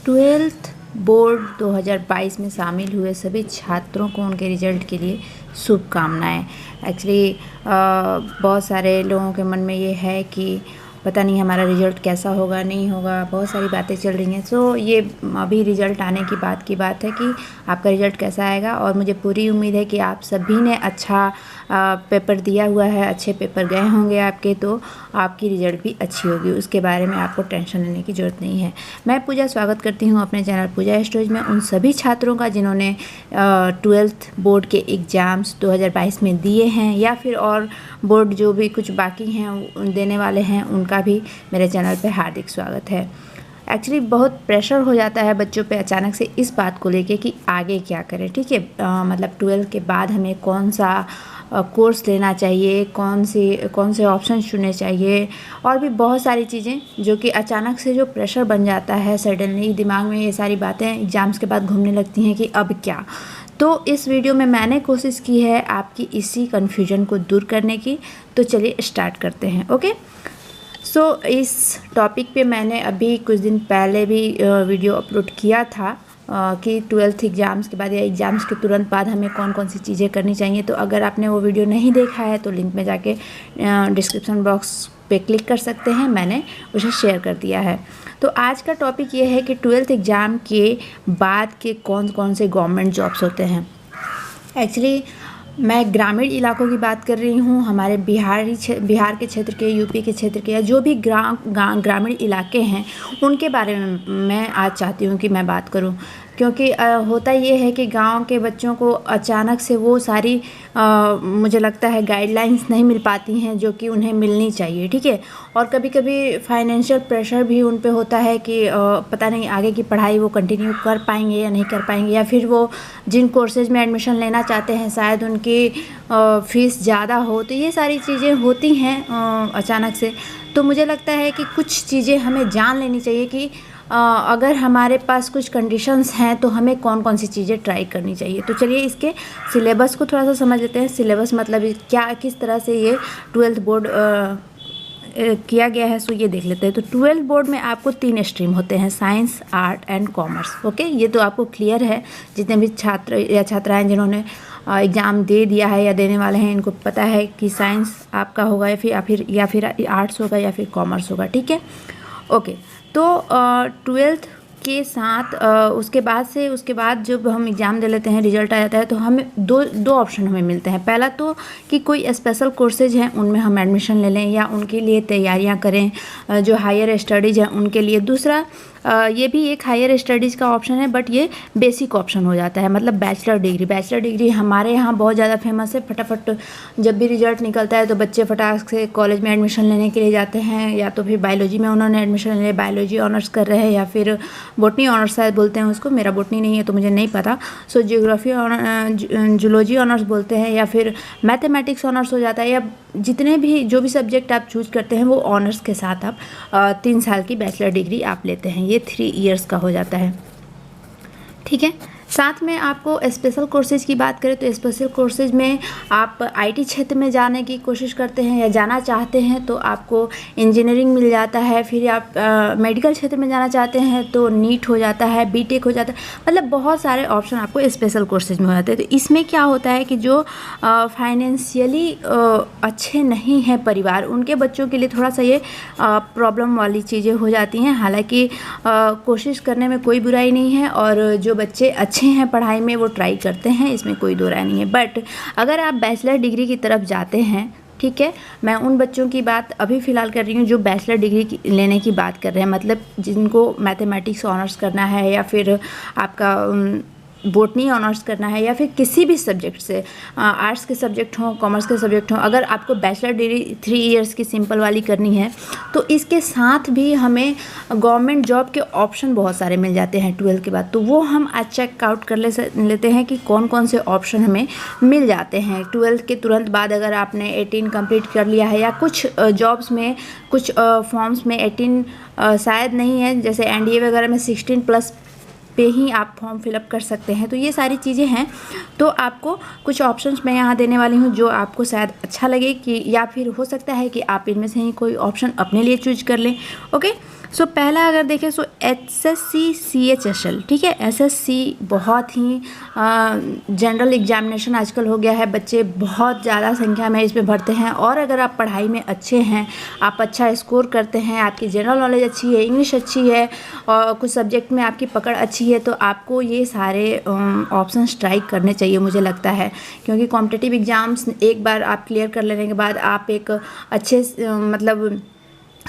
Twelfth board 2022 में शामिल हुए सभी छात्रों को उनके रिजल्ट के लिए शुभकामनाएं। एक्चुअली बहुत सारे लोगों के मन में ये है कि पता नहीं हमारा रिज़ल्ट कैसा होगा, नहीं होगा, बहुत सारी बातें चल रही हैं। सो ये अभी रिज़ल्ट आने की बात है कि आपका रिज़ल्ट कैसा आएगा। और मुझे पूरी उम्मीद है कि आप सभी ने अच्छा पेपर दिया हुआ है, अच्छे पेपर गए होंगे आपके, तो आपकी रिज़ल्ट भी अच्छी होगी, उसके बारे में आपको टेंशन लेने की ज़रूरत नहीं है। मैं पूजा स्वागत करती हूँ अपने चैनल पूजा स्टोरीज में उन सभी छात्रों का जिन्होंने ट्वेल्थ बोर्ड के एग्ज़ाम्स 2022 में दिए हैं, या फिर और बोर्ड जो भी कुछ बाकी हैं देने वाले हैं, उनका भी मेरे चैनल पे हार्दिक स्वागत है। एक्चुअली बहुत प्रेशर हो जाता है बच्चों पे अचानक से इस बात को लेके कि आगे क्या करें। ठीक है, मतलब 12 के बाद हमें कौन सा कोर्स लेना चाहिए, कौन से ऑप्शन चुनने चाहिए, और भी बहुत सारी चीज़ें जो कि अचानक से जो प्रेशर बन जाता है, सडनली दिमाग में ये सारी बातें एग्ज़ाम्स के बाद घूमने लगती हैं कि अब क्या। तो इस वीडियो में मैंने कोशिश की है आपकी इसी कन्फ्यूजन को दूर करने की। तो चलिए स्टार्ट करते हैं। ओके, सो इस टॉपिक पे मैंने अभी कुछ दिन पहले भी वीडियो अपलोड किया था कि ट्वेल्थ एग्ज़ाम्स के बाद या एग्ज़ाम्स के तुरंत बाद हमें कौन कौन सी चीज़ें करनी चाहिए। तो अगर आपने वो वीडियो नहीं देखा है तो लिंक में जाके डिस्क्रिप्शन बॉक्स पे क्लिक कर सकते हैं, मैंने उसे शेयर कर दिया है। तो आज का टॉपिक ये है कि ट्वेल्थ एग्ज़ाम के बाद के कौन कौन से गवर्नमेंट जॉब्स होते हैं। एक्चुअली मैं ग्रामीण इलाकों की बात कर रही हूँ, हमारे बिहार के क्षेत्र के, यूपी के क्षेत्र के, या जो भी ग्रामीण इलाके हैं उनके बारे में मैं आज चाहती हूँ कि मैं बात करूँ। क्योंकि होता ये है कि गांव के बच्चों को अचानक से वो सारी मुझे लगता है गाइडलाइंस नहीं मिल पाती हैं जो कि उन्हें मिलनी चाहिए। ठीक है, और कभी कभी फाइनेंशियल प्रेशर भी उन पे होता है कि पता नहीं आगे की पढ़ाई वो कंटिन्यू कर पाएंगे या नहीं कर पाएंगे, या फिर वो जिन कोर्सेज में एडमिशन लेना चाहते हैं शायद उनकी फ़ीस ज़्यादा हो। तो ये सारी चीज़ें होती हैं अचानक से। तो मुझे लगता है कि कुछ चीज़ें हमें जान लेनी चाहिए कि अगर हमारे पास कुछ कंडीशंस हैं तो हमें कौन कौन सी चीज़ें ट्राई करनी चाहिए। तो चलिए इसके सिलेबस को थोड़ा सा समझ लेते हैं। सिलेबस मतलब क्या, किस तरह से ये ट्वेल्थ बोर्ड किया गया है, सो ये देख लेते हैं। तो ट्वेल्थ बोर्ड में आपको 3 स्ट्रीम होते हैं, science, art and commerce. Okay, ये तो आपको क्लियर है। जितने भी छात्र या छात्राएं जिन्होंने एग्ज़ाम दे दिया है या देने वाले हैं, इनको पता है कि साइंस आपका होगा या फिर आर्ट्स होगा या फिर कॉमर्स होगा। ठीक है, ओके। तो ट्वेल्थ के साथ उसके बाद जब हम एग्ज़ाम दे लेते हैं, रिजल्ट आ जाता है, तो हमें दो ऑप्शन हमें मिलते हैं। पहला तो कि कोई स्पेशल कोर्सेज हैं उनमें हम एडमिशन ले लें या उनके लिए तैयारियां करें, जो हायर स्टडीज़ हैं उनके लिए। दूसरा ये भी एक हायर स्टडीज़ का ऑप्शन है, बट ये बेसिक ऑप्शन हो जाता है, मतलब बैचलर डिग्री हमारे यहाँ बहुत ज़्यादा फेमस है। फटाफट जब भी रिजल्ट निकलता है तो बच्चे फटाक से कॉलेज में एडमिशन लेने के लिए जाते हैं, या तो फिर बायोलॉजी में उन्होंने एडमिशन ले, बायोलॉजी ऑनर्स कर रहे हैं, या फिर बॉटनी ऑनर्स शायद बोलते हैं उसको, मेरा बॉटनी नहीं है तो मुझे नहीं पता। सो जियोग्राफी जूलॉजी ऑनर्स बोलते हैं, या फिर मैथमेटिक्स ऑनर्स हो जाता है, या जितने भी जो भी सब्जेक्ट आप चूज करते हैं वो ऑनर्स के साथ आप 3 साल की बैचलर डिग्री आप लेते हैं। ये 3 इयर्स का हो जाता है। ठीक है, साथ में आपको स्पेशल कोर्सेज की बात करें तो स्पेशल कोर्सेज में आप आईटी क्षेत्र में जाने की कोशिश करते हैं या जाना चाहते हैं तो आपको इंजीनियरिंग मिल जाता है। फिर आप मेडिकल क्षेत्र में जाना चाहते हैं तो नीट हो जाता है, बीटेक हो जाता है, मतलब बहुत सारे ऑप्शन आपको स्पेशल कोर्सेज में हो जाते हैं। तो इसमें क्या होता है कि जो फाइनेंशियली अच्छे नहीं हैं परिवार, उनके बच्चों के लिए थोड़ा सा ये प्रॉब्लम वाली चीज़ें हो जाती हैं। हालांकि कोशिश करने में कोई बुराई नहीं है, और जो बच्चे अच्छे हैं पढ़ाई में वो ट्राई करते हैं, इसमें कोई दो राय नहीं है। बट अगर आप बैचलर डिग्री की तरफ जाते हैं, ठीक है, मैं उन बच्चों की बात अभी फ़िलहाल कर रही हूँ जो बैचलर डिग्री लेने की बात कर रहे हैं, मतलब जिनको मैथमेटिक्स ऑनर्स करना है, या फिर आपका बॉटनी ऑनर्स करना है, या फिर किसी भी सब्जेक्ट से, आर्ट्स के सब्जेक्ट हों, कॉमर्स के सब्जेक्ट हों। अगर आपको बैचलर डिग्री 3 इयर्स की सिंपल वाली करनी है तो इसके साथ भी हमें गवर्नमेंट जॉब के ऑप्शन बहुत सारे मिल जाते हैं 12 के बाद। तो वो हम आज चेकआउट कर लेते हैं कि कौन कौन से ऑप्शन हमें मिल जाते हैं 12 के तुरंत बाद। अगर आपने 18 कंप्लीट कर लिया है, या कुछ जॉब्स में, कुछ फॉर्म्स में 18 शायद नहीं है, जैसे एनडीए वगैरह में 16+ पे ही आप फॉर्म फिलअप कर सकते हैं। तो ये सारी चीज़ें हैं। तो आपको कुछ ऑप्शंस मैं यहाँ देने वाली हूँ जो आपको शायद अच्छा लगे, कि या फिर हो सकता है कि आप इनमें से ही कोई ऑप्शन अपने लिए चूज कर लें। ओके, सो पहला अगर देखें सो SSC CHSL, ठीक है। SSC बहुत ही जनरल एग्जामिनेशन आजकल हो गया है, बच्चे बहुत ज़्यादा संख्या में इसमें भरते हैं। और अगर आप पढ़ाई में अच्छे हैं, आप अच्छा स्कोर करते हैं, आपकी जनरल नॉलेज अच्छी है, इंग्लिश अच्छी है और कुछ सब्जेक्ट में आपकी पकड़ अच्छी है, तो आपको ये सारे ऑप्शंस ट्राई करने चाहिए मुझे लगता है। क्योंकि कॉम्पिटिटिव एग्ज़ाम्स एक बार आप क्लियर कर लेने के बाद आप एक अच्छे मतलब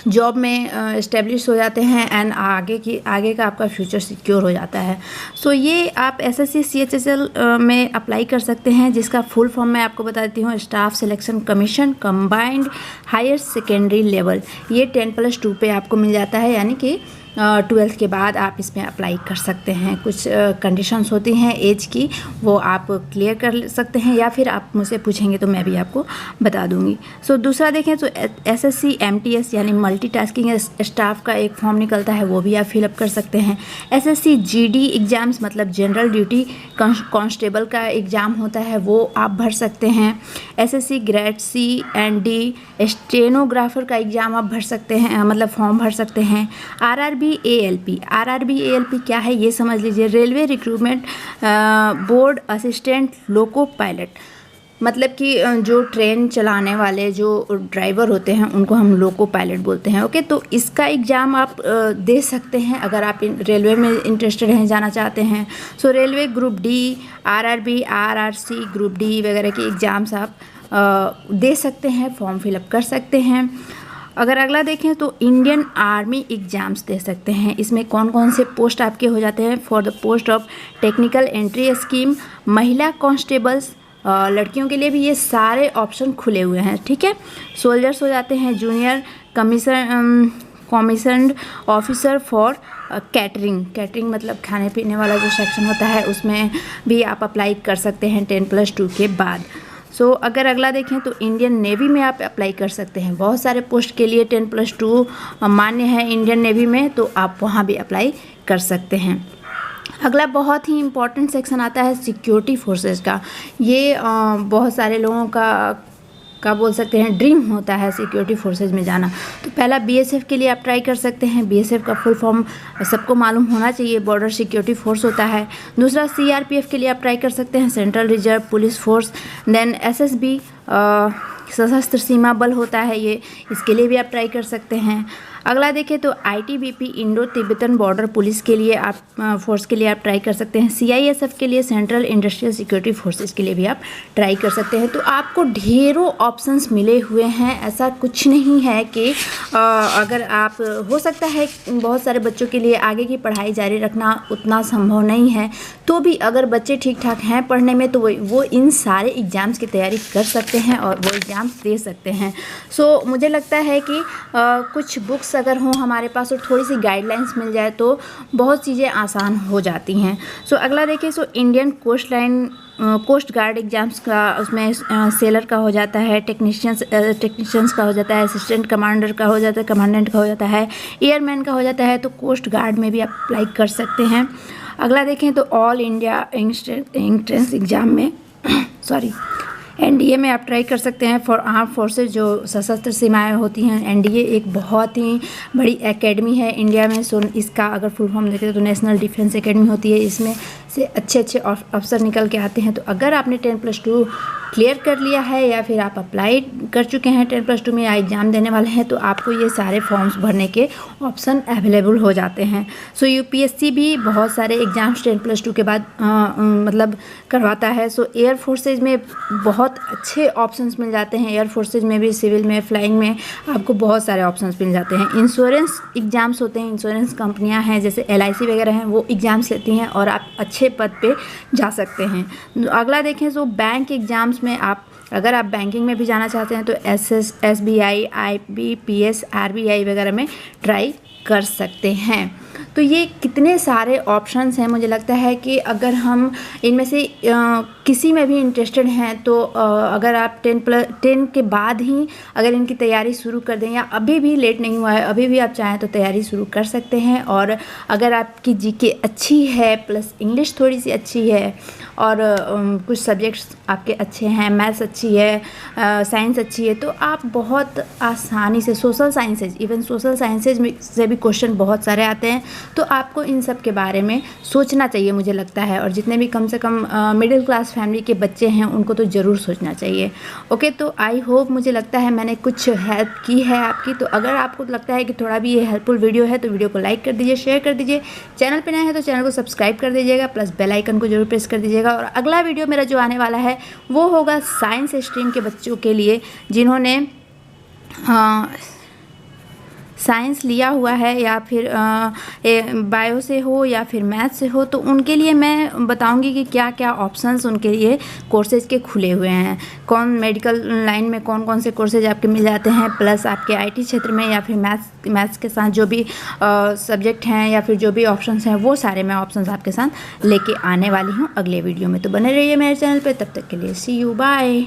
जॉब में इस्टेब्लिश हो जाते हैं एंड आगे का आपका फ्यूचर सिक्योर हो जाता है। सो ये आप SSC CHSL में अप्लाई कर सकते हैं, जिसका फुल फॉर्म मैं आपको बता देती हूँ, staff selection commission combined higher secondary level. ये 10+2 पे आपको मिल जाता है, यानी कि 12th के बाद आप इसमें अप्लाई कर सकते हैं। कुछ कंडीशंस होती हैं एज की, वो आप क्लियर कर सकते हैं या फिर आप मुझसे पूछेंगे तो मैं भी आपको बता दूंगी। सो दूसरा देखें तो SSC MTS यानी मल्टीटास्किंग स्टाफ का एक फॉर्म निकलता है, वो भी आप फिलअप कर सकते हैं। SSC GD एग्ज़ाम्स मतलब जनरल ड्यूटी कांस्टेबल का एग्ज़ाम होता है, वो आप भर सकते हैं। SSC grade C and D stenographer का एग्ज़ाम आप भर सकते हैं, मतलब फॉर्म भर सकते हैं। RRB ALP क्या है ये समझ लीजिए, railway recruitment board assistant loco pilot, मतलब कि जो ट्रेन चलाने वाले जो ड्राइवर होते हैं उनको हम लोको पायलट बोलते हैं। ओके, तो इसका एग्ज़ाम आप दे सकते हैं अगर आप रेलवे में इंटरेस्टेड हैं, जाना चाहते हैं। So railway group D, RRB, RRC group D वगैरह के एग्ज़ाम्स आप दे सकते हैं, फॉर्म फिलअप कर सकते हैं। अगर अगला देखें तो इंडियन आर्मी एग्ज़ाम्स दे सकते हैं। इसमें कौन कौन से पोस्ट आपके हो जाते हैं, for the post of technical entry scheme, महिला कांस्टेबल्स, लड़कियों के लिए भी ये सारे ऑप्शन खुले हुए हैं, ठीक है। सोल्जर्स हो जाते हैं, junior commissioned officer for catering मतलब खाने पीने वाला जो सेक्शन होता है, उसमें भी आप अप्लाई कर सकते हैं 10+2 के बाद। सो अगर अगला देखें तो इंडियन नेवी में आप अप्लाई कर सकते हैं। बहुत सारे पोस्ट के लिए 10+2 मान्य है इंडियन नेवी में, तो आप वहाँ भी अप्लाई कर सकते हैं। अगला बहुत ही इम्पॉर्टेंट सेक्शन आता है सिक्योरिटी फोर्सेस का। ये बहुत सारे लोगों का बोल सकते हैं ड्रीम होता है सिक्योरिटी फोर्सेज में जाना। तो पहला BSF के लिए आप ट्राई कर सकते हैं। BSF का फुल फॉर्म सबको मालूम होना चाहिए, बॉर्डर सिक्योरिटी फोर्स होता है। दूसरा CRPF के लिए आप ट्राई कर सकते हैं, central reserve police force. Then SSB सशस्त्र सीमा बल होता है ये, इसके लिए भी आप ट्राई कर सकते हैं। अगला देखें तो ITBP Indo Tibetan border police के लिए आप फोर्स के लिए आप ट्राई कर सकते हैं। CISF के लिए सेंट्रल इंडस्ट्रियल सिक्योरिटी फोर्सेस के लिए भी आप ट्राई कर सकते हैं। तो आपको ढेरों ऑप्शंस मिले हुए हैं, ऐसा कुछ नहीं है कि अगर आप, हो सकता है बहुत सारे बच्चों के लिए आगे की पढ़ाई जारी रखना उतना संभव नहीं है, तो भी अगर बच्चे ठीक ठाक हैं पढ़ने में तो वो इन सारे एग्ज़ाम्स की तैयारी कर सकते हैं और वो एग्ज़ाम्स दे सकते हैं। सो मुझे लगता है कि कुछ बुक्स अगर हों हमारे पास और थोड़ी सी गाइडलाइंस मिल जाए तो बहुत चीज़ें आसान हो जाती हैं। सो अगला देखिए, so Indian coast guard exams का, उसमें सेलर का हो जाता है, टेक्नीशियंस का हो जाता है, असिस्टेंट कमांडर का हो जाता है, कमांडेंट का हो जाता है, एयरमैन का हो जाता है। तो कोस्ट गार्ड में भी आप अप्लाई कर सकते हैं। अगला देखें तो ऑल इंडिया एंट्रेंस एग्ज़ाम में NDA में आप ट्राई कर सकते हैं फॉर आर्म फोर्सेज, जो सशस्त्र सीमाएँ होती हैं। NDA एक बहुत ही बड़ी एकेडमी है इंडिया में। सो इसका अगर फुल फॉर्म देखें तो नेशनल डिफेंस एकेडमी होती है, इसमें से अच्छे अफसर निकल के आते हैं। तो अगर आपने 10+2 क्लियर कर लिया है या फिर आप अप्लाई कर चुके हैं 10+2 में या एग्ज़ाम देने वाले हैं, तो आपको ये सारे फॉर्म्स भरने के ऑप्शन अवेलेबल हो जाते हैं। सो UPSC भी बहुत सारे एग्ज़ाम्स 10+2 के बाद मतलब करवाता है। सो एयर फोर्सेज में बहुत अच्छे ऑप्शंस मिल जाते हैं, एयर फोर्सेज में भी, सिविल में, फ्लाइंग में आपको बहुत सारे ऑप्शंस मिल जाते हैं। इंश्योरेंस एग्ज़ाम्स होते हैं, इंश्योरेंस कंपनियां हैं जैसे LIC वगैरह हैं, वो एग्ज़ाम्स लेती हैं और आप अच्छे पद पे जा सकते हैं। अगला देखें तो बैंक एग्ज़ाम्स में आप, अगर आप बैंकिंग में भी जाना चाहते हैं तो SBI, IBPS, RBI वगैरह में ट्राई कर सकते हैं। तो ये कितने सारे ऑप्शंस हैं, मुझे लगता है कि अगर हम इनमें से किसी में भी इंटरेस्टेड हैं तो अगर आप 10 के बाद ही अगर इनकी तैयारी शुरू कर दें, या अभी भी लेट नहीं हुआ है, अभी भी आप चाहें तो तैयारी शुरू कर सकते हैं। और अगर आपकी जीके अच्छी है प्लस इंग्लिश थोड़ी सी अच्छी है और कुछ सब्जेक्ट्स आपके अच्छे हैं, मैथ्स अच्छी है, साइंस अच्छी है, तो आप बहुत आसानी से social sciences, even social sciences में से भी क्वेश्चन बहुत सारे आते हैं, तो आपको इन सब के बारे में सोचना चाहिए मुझे लगता है। और जितने भी कम से कम मिडिल क्लास फैमिली के बच्चे हैं उनको तो ज़रूर सोचना चाहिए। ओके, तो आई होप, मुझे लगता है मैंने कुछ हेल्प की है आपकी। तो अगर आपको लगता है कि थोड़ा भी ये हेल्पफुल वीडियो है तो वीडियो को लाइक कर दीजिए, शेयर कर दीजिए, चैनल पे नए हैं तो चैनल को सब्सक्राइब कर दीजिएगा, प्लस बेल आइकन को जरूर प्रेस कर दीजिएगा। और अगला वीडियो मेरा जो आने वाला है वो होगा साइंस स्ट्रीम के बच्चों के लिए, जिन्होंने साइंस लिया हुआ है या फिर बायो से हो या फिर मैथ से हो, तो उनके लिए मैं बताऊंगी कि क्या क्या ऑप्शंस उनके लिए कोर्सेज के खुले हुए हैं, कौन मेडिकल लाइन में कौन कौन से कोर्सेज आपके मिल जाते हैं, प्लस आपके आईटी क्षेत्र में या फिर मैथ्स के साथ जो भी सब्जेक्ट हैं या फिर जो भी ऑप्शंस हैं, वो सारे मैं ऑप्शंस आपके साथ लेके आने वाली हूँ अगले वीडियो में। तो बने रहिए मेरे चैनल पर, तब तक के लिए सी यू, बाय।